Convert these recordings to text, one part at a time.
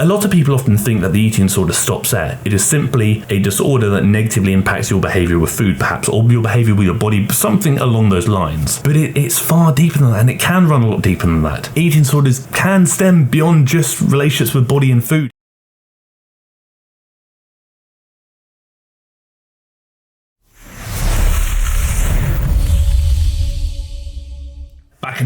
A lot of people often think that the eating disorder stops there. It is simply a disorder that negatively impacts your behaviour with food, perhaps, or your behaviour with your body, something along those lines. But it's far deeper than that, and it can run a lot deeper than that. Eating disorders can stem beyond just relationships with body and food. Back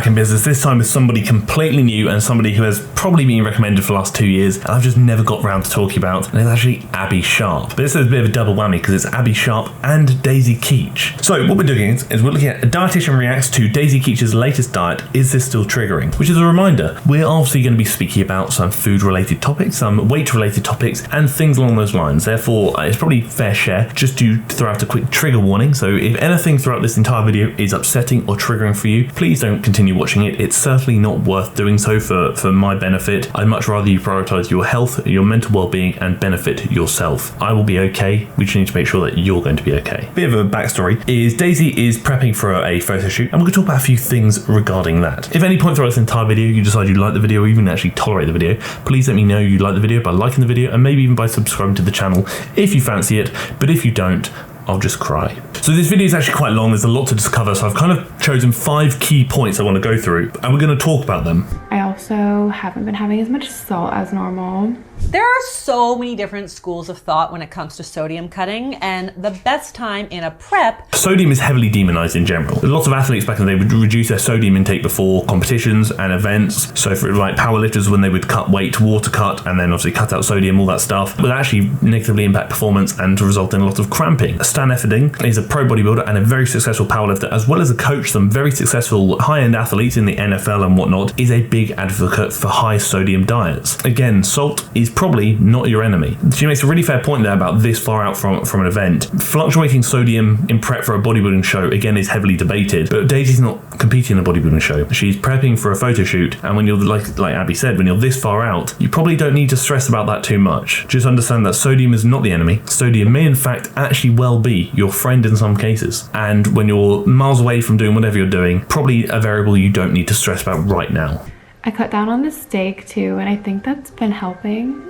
in business, this time with somebody completely new and somebody who has probably been recommended for the last 2 years and I've just never got round to talking about, and it's actually Abby Sharp. But this is a bit of a double whammy because it's Abby Sharp and Daisy Keech. So what we're doing is we're looking at a dietitian reacts to Daisy Keech's latest diet, Is This Still Triggering? Which is a reminder, we're obviously going to be speaking about some food related topics, some weight related topics and things along those lines. Therefore, it's probably fair share just to throw out a quick trigger warning. So if anything throughout this entire video is upsetting or triggering for you, please don't continue watching it. It's certainly not worth doing so for my benefit. I'd much rather you prioritize your health, your mental well-being and benefit yourself. I will be okay. We just need to make sure that you're going to be okay. Bit of a backstory is Daisy is prepping for a photo shoot and we're going to talk about a few things regarding that. If at any point throughout this entire video you decide you like the video or even actually tolerate the video, please let me know you like the video by liking the video and maybe even by subscribing to the channel if you fancy it. But if you don't, I'll just cry. So this video is actually quite long, there's a lot to discover, so I've kind of chosen 5 key points I want to go through, and we're going to talk about them. I also haven't been having as much salt as normal. There are so many different schools of thought when it comes to sodium cutting, and the best time in a prep... Sodium is heavily demonized in general. Lots of athletes back in the day would reduce their sodium intake before competitions and events. So for like powerlifters, when they would cut weight, water cut, and then obviously cut out sodium, all that stuff, would actually negatively impact performance and result in a lot of cramping. Stan Efferding is a pro bodybuilder and a very successful powerlifter, as well as a coach, some very successful high-end athletes in the NFL and whatnot, is a big advocate for high sodium diets. Again, salt is probably not your enemy. She makes a really fair point there about this far out from an event. Fluctuating sodium in prep for a bodybuilding show, again, is heavily debated, but Daisy's not competing in a bodybuilding show. She's prepping for a photo shoot, and when you're, like Abby said, when you're this far out, you probably don't need to stress about that too much. Just understand that sodium is not the enemy. Sodium may in fact actually well be your friend in some cases, and when you're miles away from doing whatever you're doing, probably a variable you don't need to stress about right now. I cut down on the steak too, and I think that's been helping.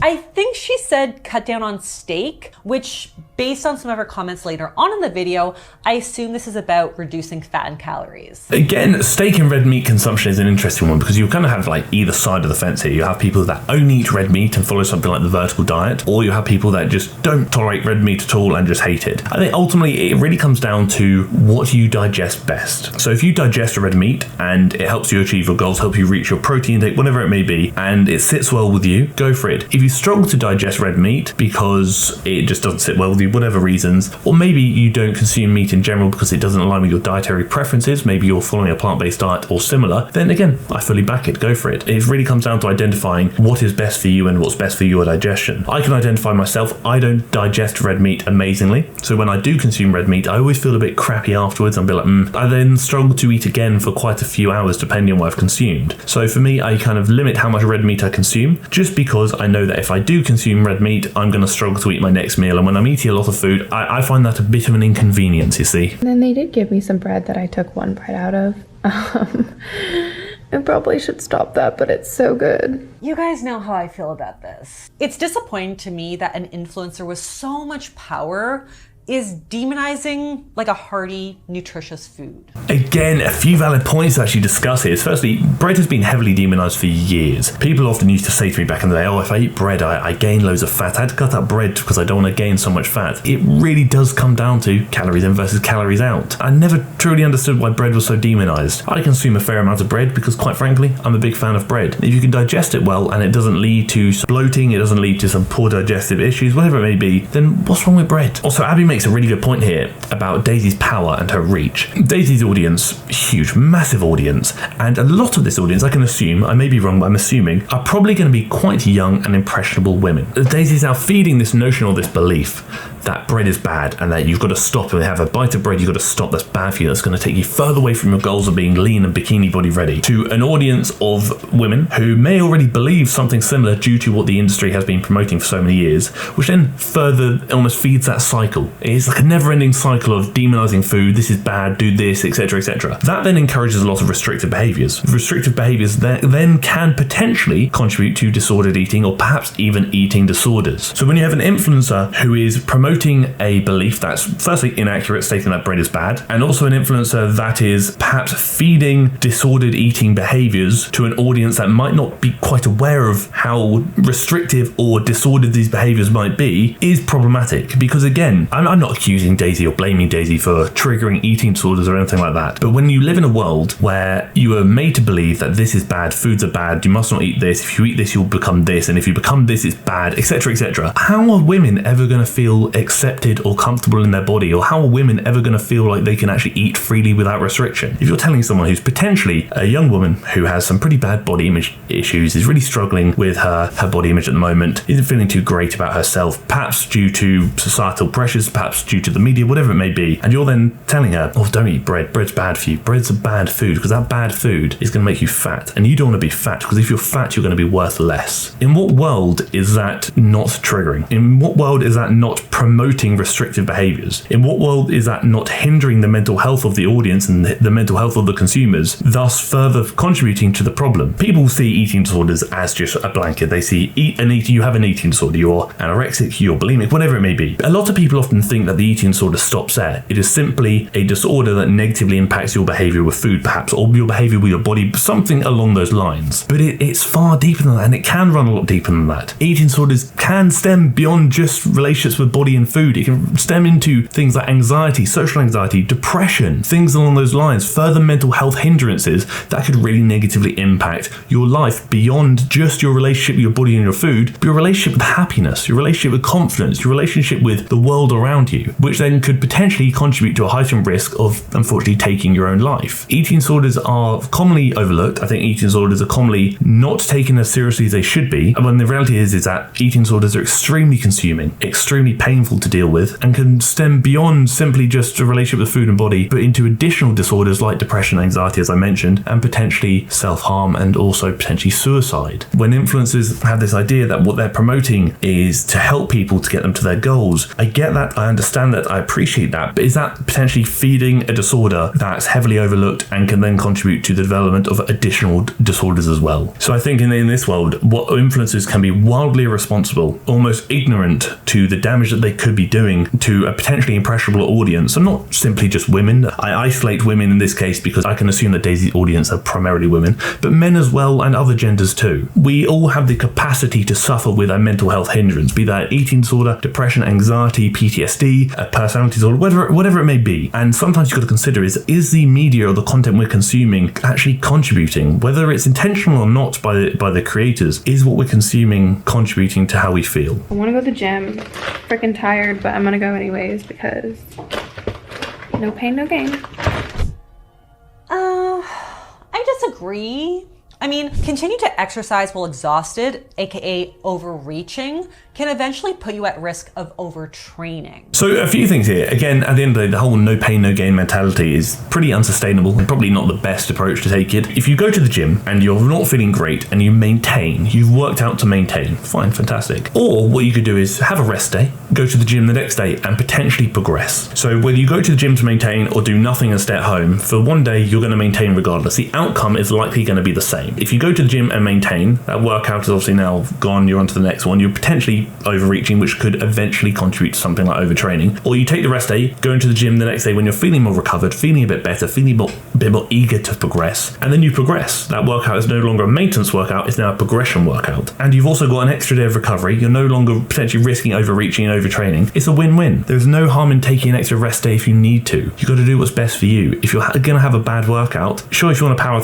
I think she said cut down on steak, which based on some of her comments later on in the video, I assume this is about reducing fat and calories. Again, steak and red meat consumption is an interesting one because you kind of have like either side of the fence here. You have people that only eat red meat and follow something like the vertical diet, or you have people that just don't tolerate red meat at all and just hate it. I think ultimately it really comes down to what you digest best. So if you digest red meat and it helps you achieve your goals, help you reach your protein intake, whatever it may be, and it sits well with you, go for it. If you struggle to digest red meat because it just doesn't sit well with you, whatever reasons, or maybe you don't consume meat in general because it doesn't align with your dietary preferences, maybe you're following a plant-based diet or similar, then again, I fully back it, go for it. It really comes down to identifying what is best for you and what's best for your digestion. I can identify myself, I don't digest red meat amazingly, so when I do consume red meat, I always feel a bit crappy afterwards. I'll be like, I then struggle to eat again for quite a few hours depending on what I've consumed. So for me, I kind of limit how much red meat I consume, just because I know that if I do consume red meat, I'm going to struggle to eat my next meal, and when I'm eating a lot of food, I find that a bit of an inconvenience, you see. And then they did give me some bread that I took one bite out of. I probably should stop that, but it's so good. You guys know how I feel about this. It's disappointing to me that an influencer with so much power is demonizing like a hearty, nutritious food. Again, a few valid points to actually discuss here. Firstly, bread has been heavily demonized for years. People often used to say to me back in the day, oh, if I eat bread, I gain loads of fat. I had to cut out bread because I don't want to gain so much fat. It really does come down to calories in versus calories out. I never truly understood why bread was so demonized. I consume a fair amount of bread because, quite frankly, I'm a big fan of bread. If you can digest it well and it doesn't lead to bloating, it doesn't lead to some poor digestive issues, whatever it may be, then what's wrong with bread? Also, Abby makes a really good point here about Daisy's power and her reach. Daisy's audience, huge, massive audience, and a lot of this audience, I can assume, I may be wrong, but I'm assuming, are probably going to be quite young and impressionable women. Daisy's now feeding this notion or this belief that bread is bad and that you've got to stop and have a bite of bread you've got to stop, that's bad for you, that's going to take you further away from your goals of being lean and bikini body ready, to an audience of women who may already believe something similar due to what the industry has been promoting for so many years, which then further almost feeds that cycle. It's like a never-ending cycle of demonizing food, this is bad, do this, etc., etc. That then encourages a lot of restrictive behaviors. Restrictive behaviors then can potentially contribute to disordered eating or perhaps even eating disorders. So when you have an influencer who is promoting a belief that's firstly inaccurate, stating that bread is bad, and also an influencer that is perhaps feeding disordered eating behaviors to an audience that might not be quite aware of how restrictive or disordered these behaviors might be, is problematic. Because again, I'm not accusing Daisy or blaming Daisy for triggering eating disorders or anything like that, but when you live in a world where you are made to believe that this is bad, foods are bad, you must not eat this, if you eat this you'll become this, and if you become this it's bad, etc., etc. How are women ever going to feel accepted or comfortable in their body, or how are women ever going to feel like they can actually eat freely without restriction? If you're telling someone who's potentially a young woman who has some pretty bad body image issues, is really struggling with her body image at the moment, isn't feeling too great about herself, perhaps due to societal pressures, perhaps due to the media, whatever it may be, and you're then telling her, oh, don't eat bread, bread's bad for you, bread's a bad food, because that bad food is going to make you fat, and you don't want to be fat, because if you're fat you're going to be worth less. In what world is that not triggering? In what world is that not promoting restrictive behaviors? In what world is that not hindering the mental health of the audience and the mental health of the consumers, thus further contributing to the problem? People see eating disorders as just a blanket. They see you have an eating disorder, you're anorexic, you're bulimic, whatever it may be. A lot of people often think that the eating disorder stops there. It is simply a disorder that negatively impacts your behavior with food, perhaps, or your behavior with your body, something along those lines. But it's far deeper than that, and it can run a lot deeper than that. Eating disorders can stem beyond just relationships with body and food. It can stem into things like anxiety, social anxiety, depression, things along those lines, further mental health hindrances that could really negatively impact your life beyond just your relationship with your body and your food, but your relationship with happiness, your relationship with confidence, your relationship with the world around you, which then could potentially contribute to a heightened risk of, unfortunately, taking your own life. Eating disorders are commonly overlooked. I think eating disorders are commonly not taken as seriously as they should be, and when the reality is that eating disorders are extremely consuming, extremely painful to deal with, and can stem beyond simply just a relationship with food and body, but into additional disorders like depression, anxiety, as I mentioned, and potentially self-harm and also potentially suicide. When influencers have this idea that what they're promoting is to help people to get them to their goals, I get that, I understand that, I appreciate that, but is that potentially feeding a disorder that's heavily overlooked and can then contribute to the development of additional disorders as well? So I think in this world, what influencers can be wildly irresponsible, almost ignorant to the damage that they could be doing to a potentially impressionable audience, and not simply just women. I isolate women in this case because I can assume that Daisy's audience are primarily women, but men as well and other genders too. We all have the capacity to suffer with a mental health hindrance, be that eating disorder, depression, anxiety, PTSD, a personality disorder, whatever it may be. And sometimes you've got to consider is the media or the content we're consuming actually contributing, whether it's intentional or not by the creators, is what we're consuming contributing to how we feel? I want to go to the gym. Freaking tired, but I'm gonna go anyways because no pain, no gain. I disagree. I mean, continue to exercise while exhausted, aka overreaching, can eventually put you at risk of overtraining. So a few things here. Again, at the end of the day, the whole no pain, no gain mentality is pretty unsustainable and probably not the best approach to take it. If you go to the gym and you're not feeling great and you've worked out to maintain, fine, fantastic. Or what you could do is have a rest day, go to the gym the next day and potentially progress. So whether you go to the gym to maintain or do nothing and stay at home, for one day you're going to maintain regardless. The outcome is likely going to be the same. If you go to the gym and maintain, that workout is obviously now gone, you're on to the next one, you're potentially overreaching, which could eventually contribute to something like overtraining. Or you take the rest day, go into the gym the next day when you're feeling more recovered, feeling a bit better, feeling a bit more eager to progress, and then you progress. That workout is no longer a maintenance workout, it's now a progression workout. And you've also got an extra day of recovery, you're no longer potentially risking overreaching and overtraining. It's a win-win. There's no harm in taking an extra rest day if you need to. You've got to do what's best for you. If you're going to have a bad workout, sure, if you want to power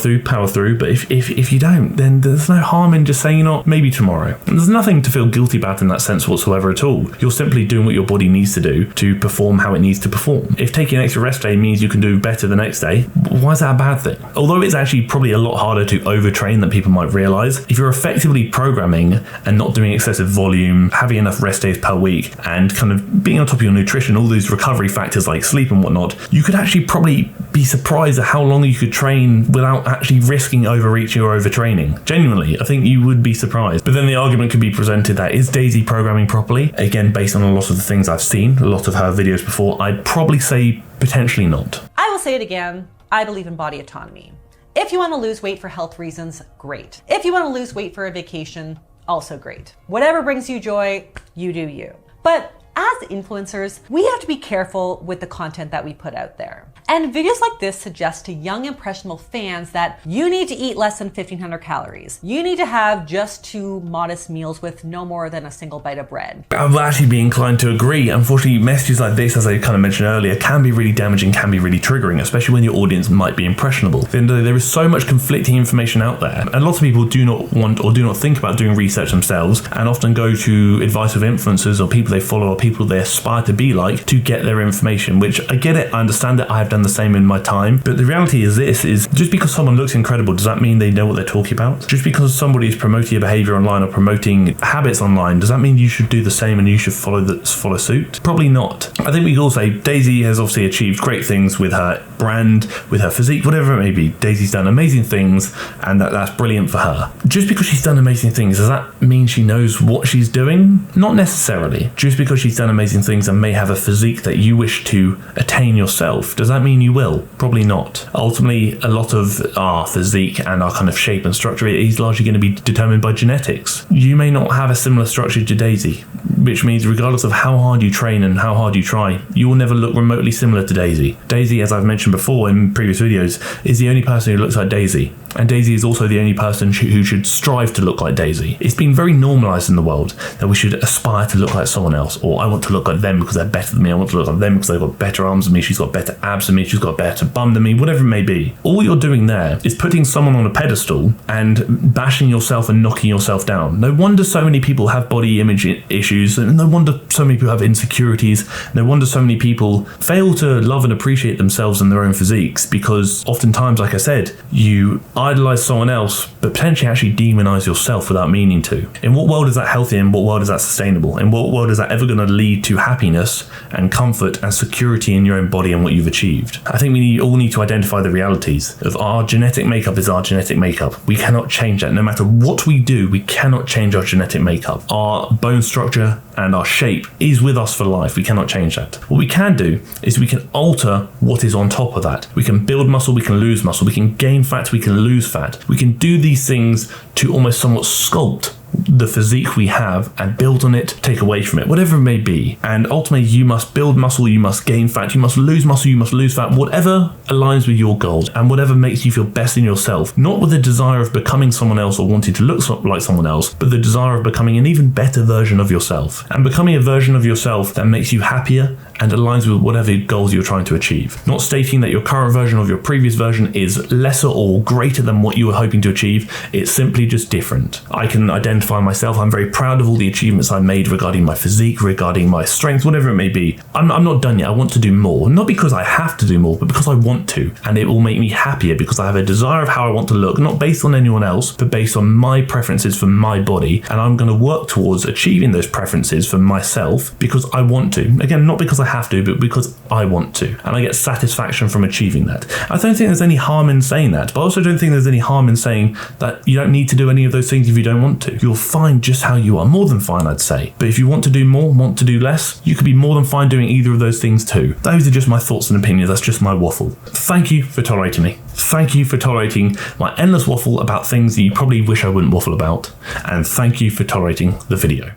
through, but if if you don't, then there's no harm in just saying, you know what, maybe tomorrow. And there's nothing to feel guilty about in that sense whatsoever at all. You're simply doing what your body needs to do to perform how it needs to perform. If taking an extra rest day means you can do better the next day, why is that a bad thing? Although it's actually probably a lot harder to overtrain than people might realize, if you're effectively programming and not doing excessive volume, having enough rest days per week, and kind of being on top of your nutrition, all these recovery factors like sleep and whatnot, you could actually probably be surprised at how long you could train without actually risking overreaching or overtraining. Genuinely, I think you would be surprised. But then the argument could be presented that, is Daisy programming properly? Again, based on a lot of the things I've seen, a lot of her videos before, I'd probably say potentially not. I will say it again, I believe in body autonomy. If you want to lose weight for health reasons, great. If you want to lose weight for a vacation, also great. Whatever brings you joy, you do you. But as influencers, we have to be careful with the content that we put out there. And videos like this suggest to young impressionable fans that you need to eat less than 1,500 calories. You need to have just 2 modest meals with no more than a single bite of bread. I'll actually be inclined to agree. Unfortunately, messages like this, as I kind of mentioned earlier, can be really damaging, can be really triggering, especially when your audience might be impressionable. Then there is so much conflicting information out there. And lots of people do not want or do not think about doing research themselves, and often go to advice of influencers or people they follow or people they aspire to be like to get their information, which I get it, I understand it, I have done the same in my time. But the reality is this, is just because someone looks incredible, does that mean they know what they're talking about? Just because somebody is promoting a behavior online or promoting habits online, does that mean you should do the same and you should follow suit? Probably not. I think we can all say Daisy has obviously achieved great things with her brand, with her physique, whatever it may be. Daisy's done amazing things, and that's brilliant for her. Just because she's done amazing things, does that mean she knows what she's doing? Not necessarily. Just because she's done amazing things and may have a physique that you wish to attain yourself, does that mean you will? Probably not. Ultimately, a lot of our physique and our kind of shape and structure is largely going to be determined by genetics. You may not have a similar structure to Daisy, which means regardless of how hard you train and how hard you try, you will never look remotely similar to Daisy. Daisy, as I've mentioned before in previous videos, is the only person who looks like Daisy. And Daisy is also the only person who should strive to look like Daisy. It's been very normalised in the world that we should aspire to look like someone else, or I want to look like them because they're better than me, I want to look like them because they've got better arms than me, she's got better abs than me, she's got a better bum than me, whatever it may be. All you're doing there is putting someone on a pedestal and bashing yourself and knocking yourself down. No wonder so many people have body image issues, and no wonder so many people have insecurities, no wonder so many people fail to love and appreciate themselves and their own physiques, because oftentimes, like I said, you idolize someone else but potentially actually demonize yourself without meaning to. In what world is that healthy? In what world is that sustainable? In what world is that ever going to lead to happiness and comfort and security in your own body and what you've achieved? I think we all need to identify the realities of our genetic makeup is our genetic makeup. We cannot change that. No matter what we do, we cannot change our genetic makeup. Our bone structure and our shape is with us for life. We cannot change that. What we can do is we can alter what is on top of that. We can build muscle, we can lose muscle, we can gain fat, we can lose fat. We can do these things to almost somewhat sculpt the physique we have and build on it, take away from it, whatever it may be. And ultimately, you must build muscle, you must gain fat, you must lose muscle, you must lose fat, whatever aligns with your goals and whatever makes you feel best in yourself, not with the desire of becoming someone else or wanting to look like someone else, but the desire of becoming an even better version of yourself, and becoming a version of yourself that makes you happier and aligns with whatever goals you're trying to achieve. Not stating that your current version of your previous version is lesser or greater than what you were hoping to achieve, it's simply just different. I can identify myself, I'm very proud of all the achievements I made regarding my physique, regarding my strength, whatever it may be. I'm not done yet, I want to do more. Not because I have to do more, but because I want to. And it will make me happier because I have a desire of how I want to look, not based on anyone else, but based on my preferences for my body. And I'm going to work towards achieving those preferences for myself because I want to. Again, not because I have to, but because I want to. And I get satisfaction from achieving that. I don't think there's any harm in saying that, but I also don't think there's any harm in saying that you don't need to do any of those things if you don't want to. You're fine just how you are. More than fine, I'd say. But if you want to do more, want to do less, you could be more than fine doing either of those things too. Those are just my thoughts and opinions. That's just my waffle. Thank you for tolerating me. Thank you for tolerating my endless waffle about things that you probably wish I wouldn't waffle about. And thank you for tolerating the video.